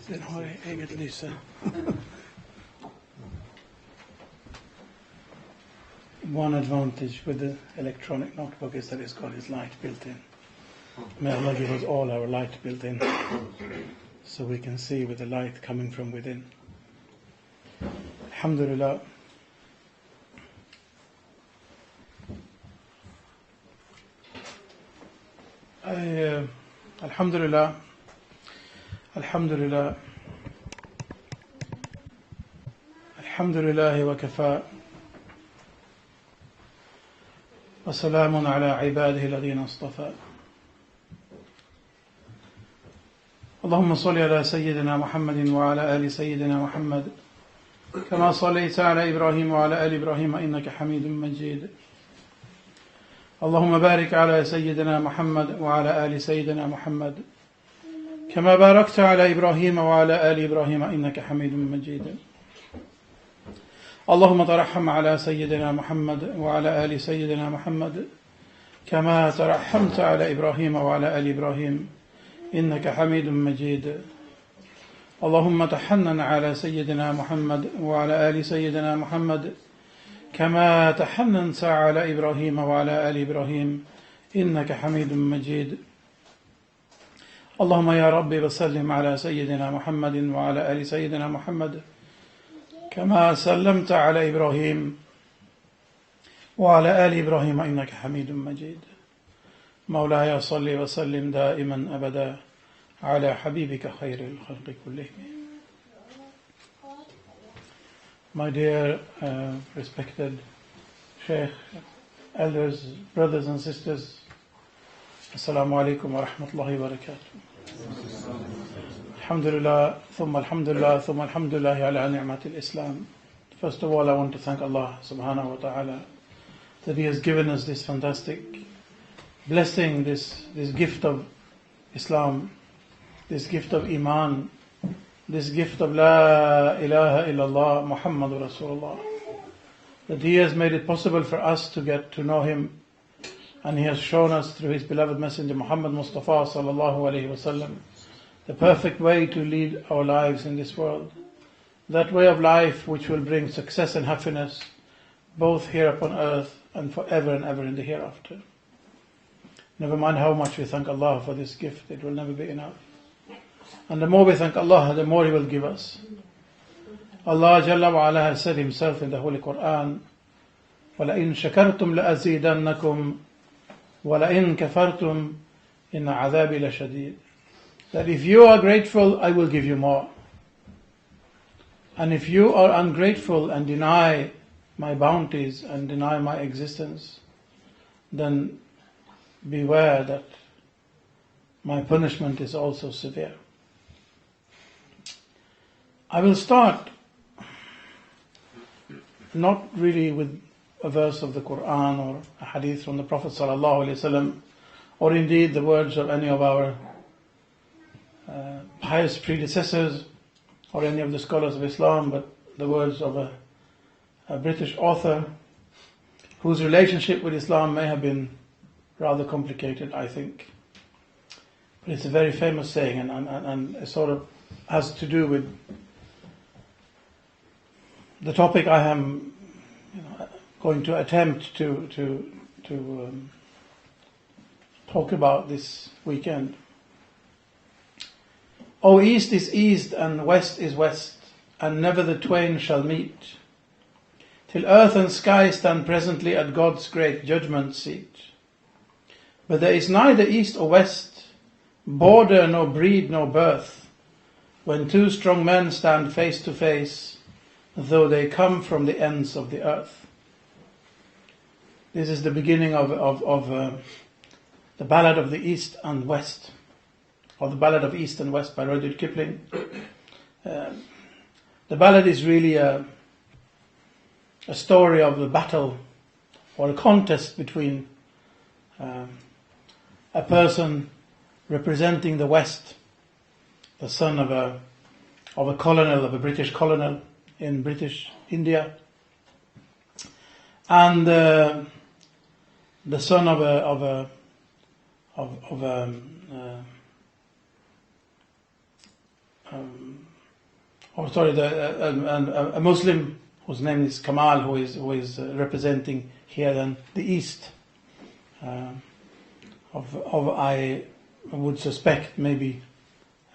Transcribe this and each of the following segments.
Den har eget lyse. One advantage with the electronic notebook is that it's got its light built in. May Allah give us all our light built in, so we can see with the light coming from within. Alhamdulillah. Alhamdulillah. Alhamdulillah. Alhamdulillah wa kafa. وسلام على عباده الذين اصطفى. اللهم صل على سيدنا محمد وعلى آل سيدنا محمد كما صليت على إبراهيم وعلى آل إبراهيم إنك حميد مجيد. اللهم بارك على سيدنا محمد وعلى آل سيدنا محمد كما باركت على إبراهيم وعلى آل إبراهيم إنك حميد مجيد. اللهم ترحم على سيدنا محمد وعلى آل سيدنا محمد كما ترحمت على إبراهيم وعلى آل إبراهيم إنك حميد مجيد. اللهم تحنن على سيدنا محمد وعلى آل سيدنا محمد كما تحننت على إبراهيم وعلى آل إبراهيم إنك حميد مجيد. اللهم يا ربي وسلم على سيدنا محمد وعلى آل سيدنا محمد كما سلمت على إبراهيم وعلى آل إبراهيم إنك حميد مجيد. مولاي صل وسلم دائما أبدا على حبيبك خير الخلق كلهم. My dear respected Shaykh, elders, brothers and sisters, Assalamu alaikum wa rahmatullahi wa barakatuh. Alhamdulillah, thumma alhamdulillah, thumma alhamdulillah ala ni'matil Islam. First of all, I want to thank Allah subhanahu wa ta'ala that He has given us this fantastic blessing, this gift of Islam, this gift of Iman, this gift of La ilaha illallah Muhammadur Rasulullah. That He has made it possible for us to get to know Him, and He has shown us through His beloved Messenger Muhammad Mustafa sallallahu alayhi wasallam the perfect way to lead our lives in this world. That way of life which will bring success and happiness both here upon earth and forever and ever in the hereafter. Never mind how much we thank Allah for this gift, it will never be enough. And the more we thank Allah, the more He will give us. Allah Jalla wa Ala has said Himself in the Holy Quran, وَلَئِن شَكَرْتُمْ لَأَزِيدَنَّكُمْ وَلَئِن كَفَرْتُمْ إِنَّ عَذَابِي لَشَدِيدٌ. That if you are grateful, I will give you more. And if you are ungrateful and deny my bounties and deny my existence, then beware that my punishment is also severe. I will start not really with a verse of the Quran or a hadith from the Prophet ﷺ, or indeed the words of any of our pious predecessors or any of the scholars of Islam, but the words of a British author whose relationship with Islam may have been rather complicated, I think. But it's a very famous saying, and it sort of has to do with the topic I am going to attempt to talk about this weekend. O East is East and West is West, and never the twain shall meet, till earth and sky stand presently at God's great judgment seat. But there is neither East or West, border nor breed nor birth, when two strong men stand face to face, though they come from the ends of the earth. This is the beginning of the Ballad of the East and West, or the Ballad of East and West by Rudyard Kipling. The ballad is really a story of a battle or a contest between a person representing the West, the son of a colonel, of a British colonel in British India, and the son of a Muslim whose name is Kamal, who is representing here then the East, of I would suspect maybe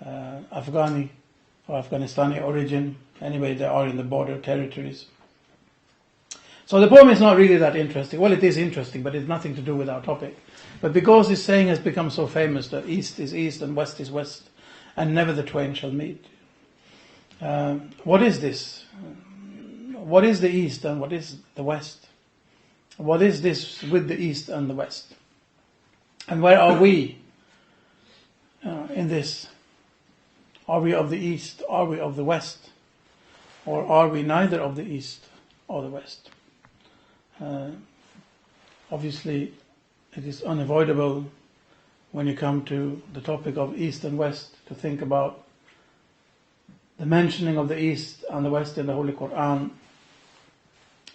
Afghani or Afghanistani origin. Anyway, they are in the border territories. So the poem is not really that interesting. Well, it is interesting, but it's nothing to do with our topic. But because this saying has become so famous that East is East and West is West, and never the twain shall meet. What is this? What is the East and what is the West? What is this with the East and the West? And where are we in this? Are we of the East? Are we of the West? Or are we neither of the East or the West? Obviously, it is unavoidable when you come to the topic of East and West to think about the mentioning of the East and the West in the Holy Quran.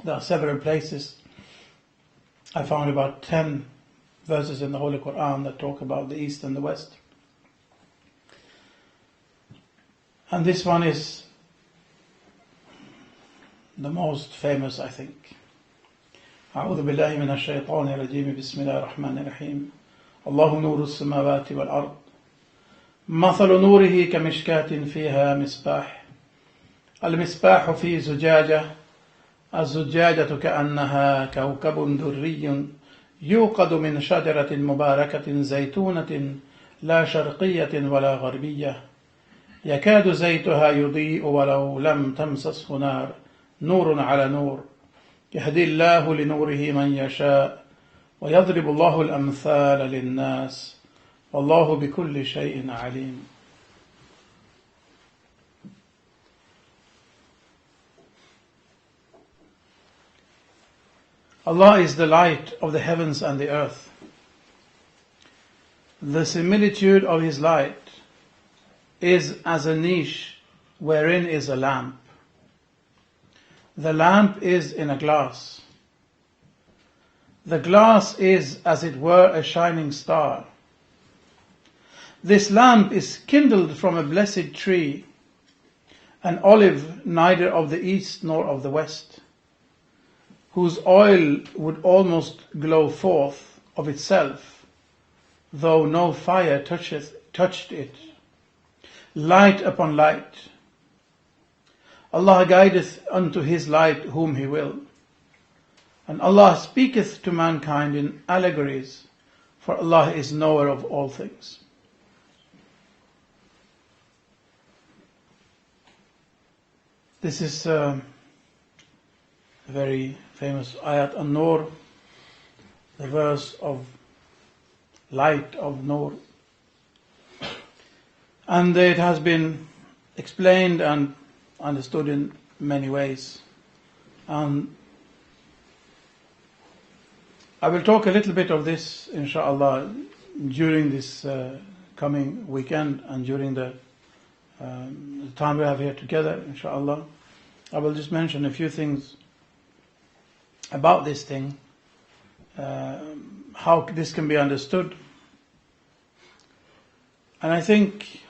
There are several places. I found about 10 verses in the Holy Quran that talk about the East and the West. And this one is the most famous, I think. أعوذ بالله من الشيطان الرجيم بسم الله الرحمن الرحيم الله نور السماوات والأرض مثل نوره كمشكاة فيها مصباح المصباح في زجاجة الزجاجة كأنها كوكب دري يوقد من شجرة مباركة زيتونة لا شرقية ولا غربية يكاد زيتها يضيء ولو لم تمسسه نار نور على نور يهدي الله لنوره من يشاء ويضرب الله الأمثال للناس والله بكل شيء عليم. Allah is the light of the heavens and the earth. The similitude of His light is as a niche wherein is a lamp. The lamp is in a glass. The glass is, as it were, a shining star. This lamp is kindled from a blessed tree, an olive neither of the east nor of the west, whose oil would almost glow forth of itself, though no fire touched it. Light upon light. Allah guideth unto His light whom He will. And Allah speaketh to mankind in allegories, for Allah is knower of all things. This is a very famous ayat an-Nur, the verse of light of Nur. And it has been explained and understood in many ways. And I will talk a little bit of this, inshallah, during this coming weekend and during the time we have here together, inshallah. I will just mention a few things about this thing, how this can be understood. And I think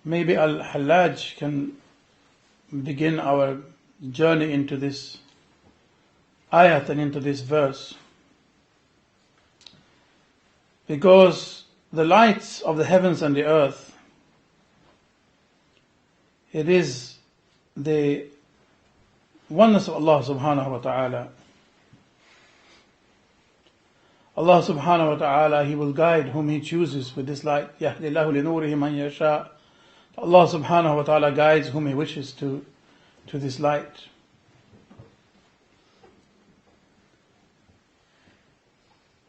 maybe Al-Hallaj can begin our journey into this ayat and into this verse. Because the lights of the heavens and the earth, it is the oneness of Allah subhanahu wa ta'ala. Allah subhanahu wa ta'ala, He will guide whom He chooses with this light. يَهْدِ اللَّهُ لِنُورِهِ مَنْ يَشَاءُ. Allah subhanahu wa ta'ala guides whom He wishes to this light.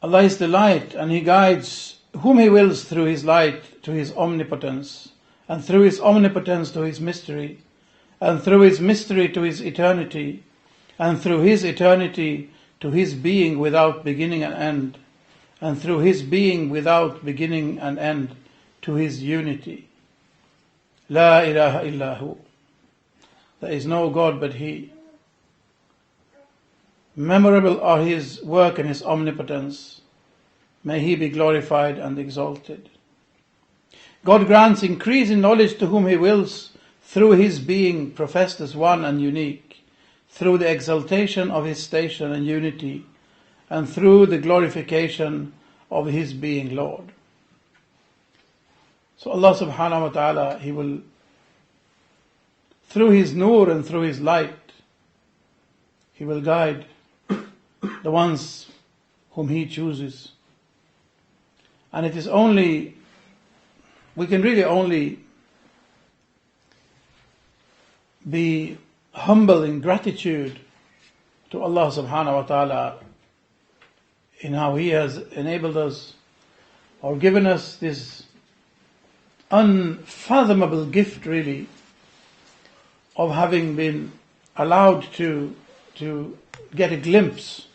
Allah is the light, and He guides whom He wills through His light to His omnipotence, and through His omnipotence to His mystery, and through His mystery to His eternity, and through His eternity to His being without beginning and end, and through His being without beginning and end to His unity. La ilaha illahu. There is no God but He. Memorable are His work and His omnipotence. May He be glorified and exalted. God grants increase in knowledge to whom He wills through His being professed as one and unique, through the exaltation of His station and unity, and through the glorification of His being Lord. So Allah subhanahu wa ta'ala, He will, through His nur and through His light, He will guide the ones whom He chooses. And it is only, we can really only be humble in gratitude to Allah subhanahu wa ta'ala in how He has enabled us or given us this unfathomable gift, really, of having been allowed to get a glimpse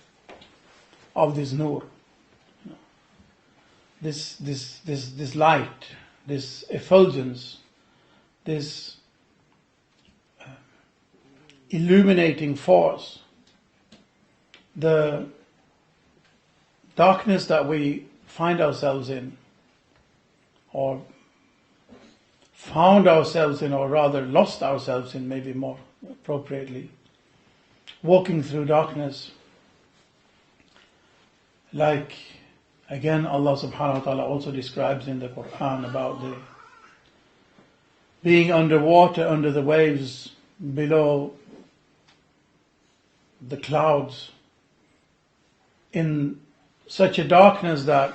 of this nur, this light, this effulgence, this illuminating force. The darkness that we find ourselves in, or found ourselves in, or rather lost ourselves in, maybe more appropriately, walking through darkness, like again Allah subhanahu wa ta'ala also describes in the Quran about the being underwater, under the waves, below the clouds, in such a darkness that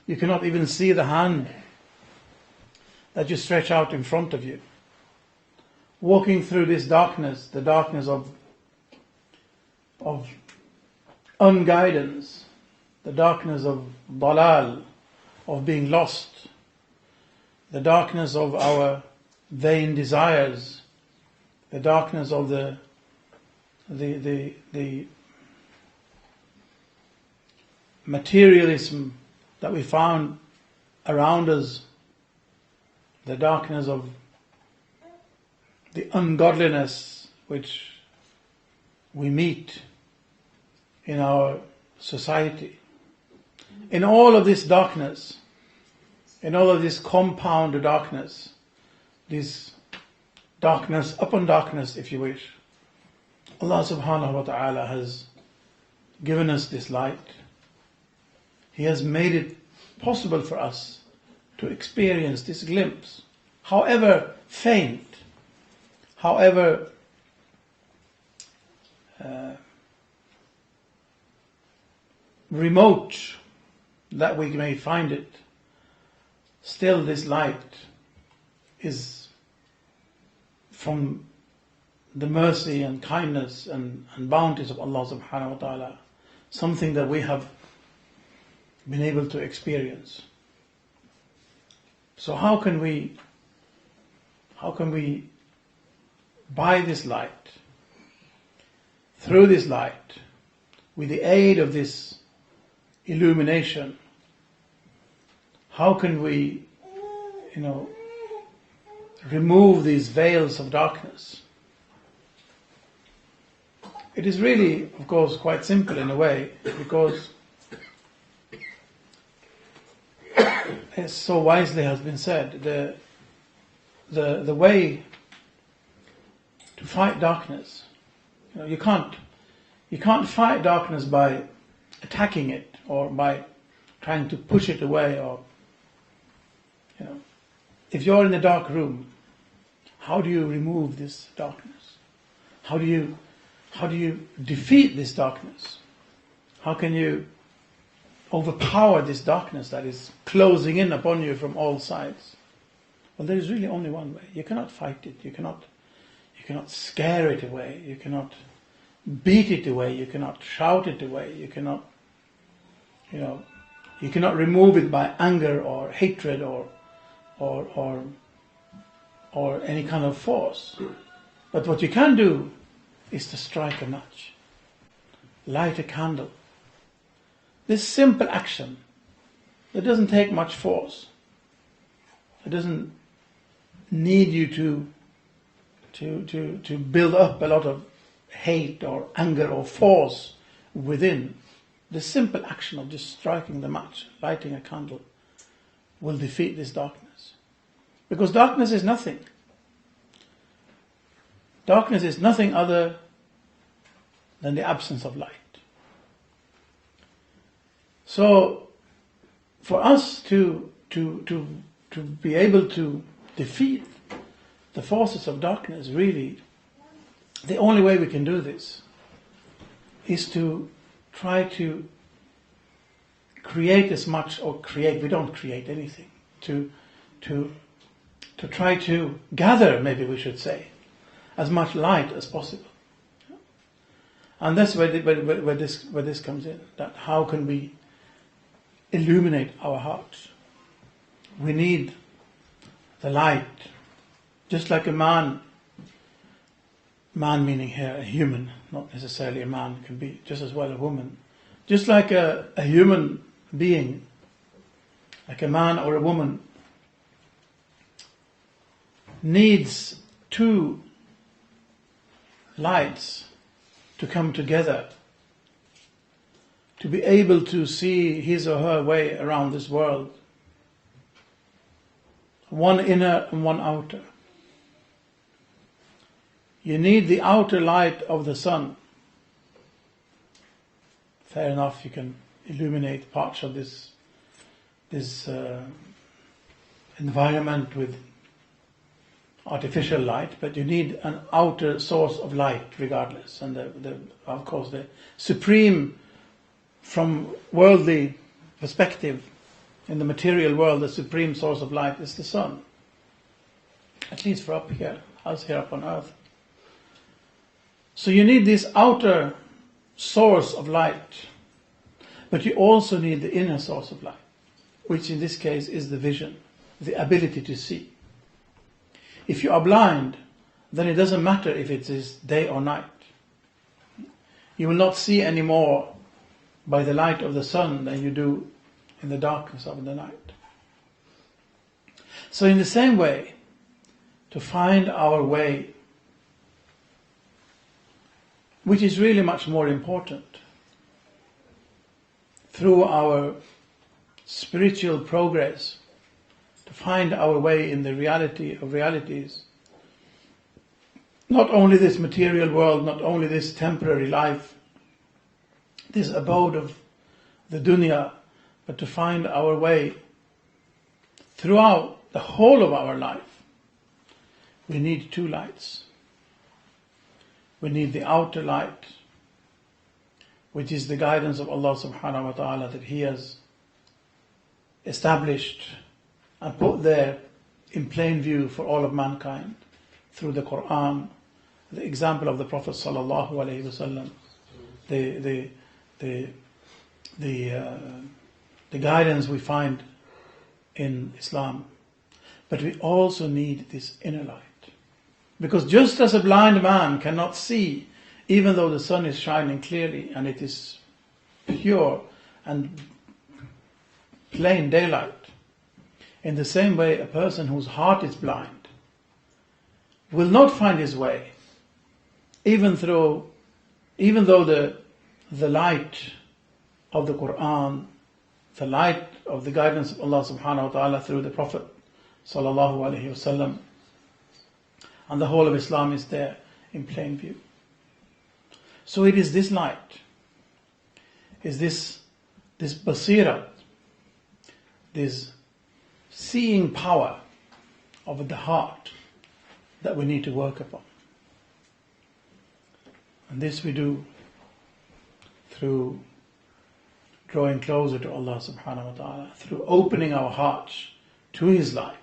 you cannot even see the hand that you stretch out in front of you. Walking through this darkness, the darkness of unguidance, the darkness of dalal, of being lost, the darkness of our vain desires, the darkness of the materialism that we found around us, the darkness of the ungodliness which we meet in our society. In all of this darkness, in all of this compound darkness, this darkness upon darkness, if you wish, Allah subhanahu wa ta'ala has given us this light. He has made it possible for us to experience this glimpse, however faint, however remote that we may find it. Still, this light is from the mercy and kindness and bounties of Allah subhanahu wa ta'ala, something that we have been able to experience. So how can we by this light, through this light, with the aid of this illumination, how can we, remove these veils of darkness? It is really, of course, quite simple in a way, because as so wisely has been said, the way to fight darkness, you can't fight darkness by attacking it or by trying to push it away, or if you're in a dark room, how do you remove this darkness? How do you defeat this darkness? How can you overpower this darkness that is closing in upon you from all sides? Well, there is really only one way. You cannot fight it. You cannot scare it away. You cannot beat it away. You cannot shout it away. You cannot remove it by anger or hatred or any kind of force. But what you can do is to strike a match, light a candle. This simple action, it doesn't take much force. It doesn't need you to build up a lot of hate or anger or force within. the simple action of just striking the match, lighting a candle, will defeat this darkness. Because darkness is nothing. Darkness is nothing other than the absence of light. So, for us to be able to defeat the forces of darkness, really, the only way we can do this is to try to create as much, we don't create anything, to try to gather, maybe we should say, as much light as possible. And that's where this comes in, that how can we illuminate our hearts? We need the light, just like a man meaning here a human, not necessarily a man, can be just as well a woman. Just like a human being, like a man or a woman, needs two lights to come together to be able to see his or her way around this world. One inner and one outer. You need the outer light of the sun. Fair enough, you can illuminate parts of this environment with artificial light, but you need an outer source of light regardless. And of course the supreme, from worldly perspective, in the material world, the supreme source of light is the sun. At least for up here, us here up on earth. So you need this outer source of light, but you also need the inner source of light, which in this case is the vision, the ability to see. If you are blind, then it doesn't matter if it is day or night. You will not see any more by the light of the sun than you do in the darkness of the night. So in the same way, to find our way, which is really much more important, through our spiritual progress, to find our way in the reality of realities, not only this material world, not only this temporary life, this abode of the dunya, but to find our way throughout the whole of our life, we need two lights. We need the outer light, which is the guidance of Allah subhanahu wa ta'ala that He has established and put there in plain view for all of mankind through the Quran, the example of the Prophet sallallahu alaihi wasallam, the guidance we find in Islam. But we also need this inner light. Because just as a blind man cannot see, even though the sun is shining clearly and it is pure and plain daylight, in the same way a person whose heart is blind will not find his way, even though the light of the Quran, the light of the guidance of Allah subhanahu wa ta'ala through the Prophet sallallahu alaihi wasallam, and the whole of Islam is there in plain view. So it is this light, is this basira, this seeing power of the heart that we need to work upon. And this we do through drawing closer to Allah subhanahu wa ta'ala, through opening our hearts to His light,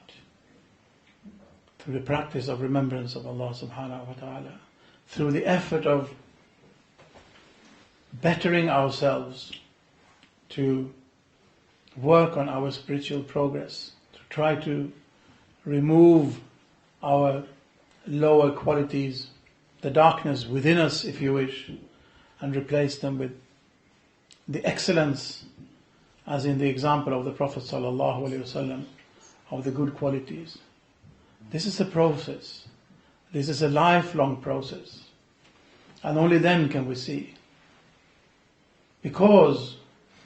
through the practice of remembrance of Allah subhanahu wa ta'ala, through the effort of bettering ourselves to work on our spiritual progress, to try to remove our lower qualities, the darkness within us, if you wish, and replace them with the excellence, as in the example of the Prophet sallallahu alaihi wasallam, of the good qualities. This is a process. This is a lifelong process. And only then can we see. Because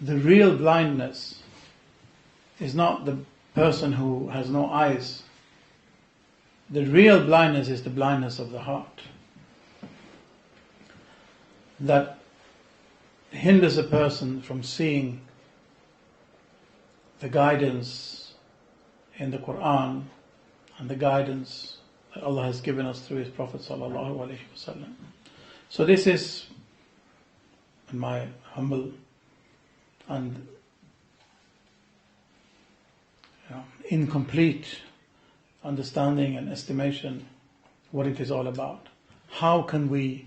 the real blindness is not the person who has no eyes. The real blindness is the blindness of the heart that hinders a person from seeing the guidance in the Quran and the guidance that Allah has given us through His Prophet sallallahu alaihi wasallam. So this is, in my humble and incomplete understanding and estimation, what it is all about. How can we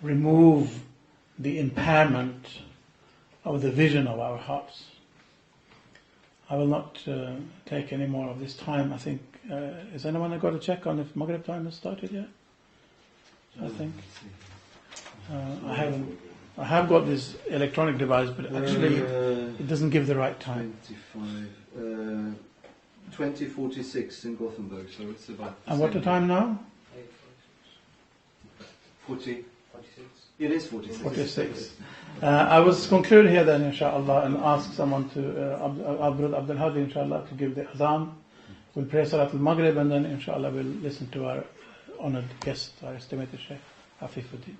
remove the impairment of the vision of our hearts? I will not take any more of this time. I think, has anyone got to check on if Maghrib time has started yet? I think. I have got this electronic device, but actually it doesn't give the right time. 20:46 in Gothenburg, so it's about. And what the time now? 46. It is 46. 46. I will conclude here then, inshallah, and ask someone to, Brother Abdul Hadi, inshallah, to give the adhan. We'll pray Salat al-Maghrib, and then, inshallah, we'll listen to our honored guest, our estimated Shaykh, Hafifuddin.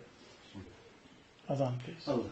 Adhan, please. Allah.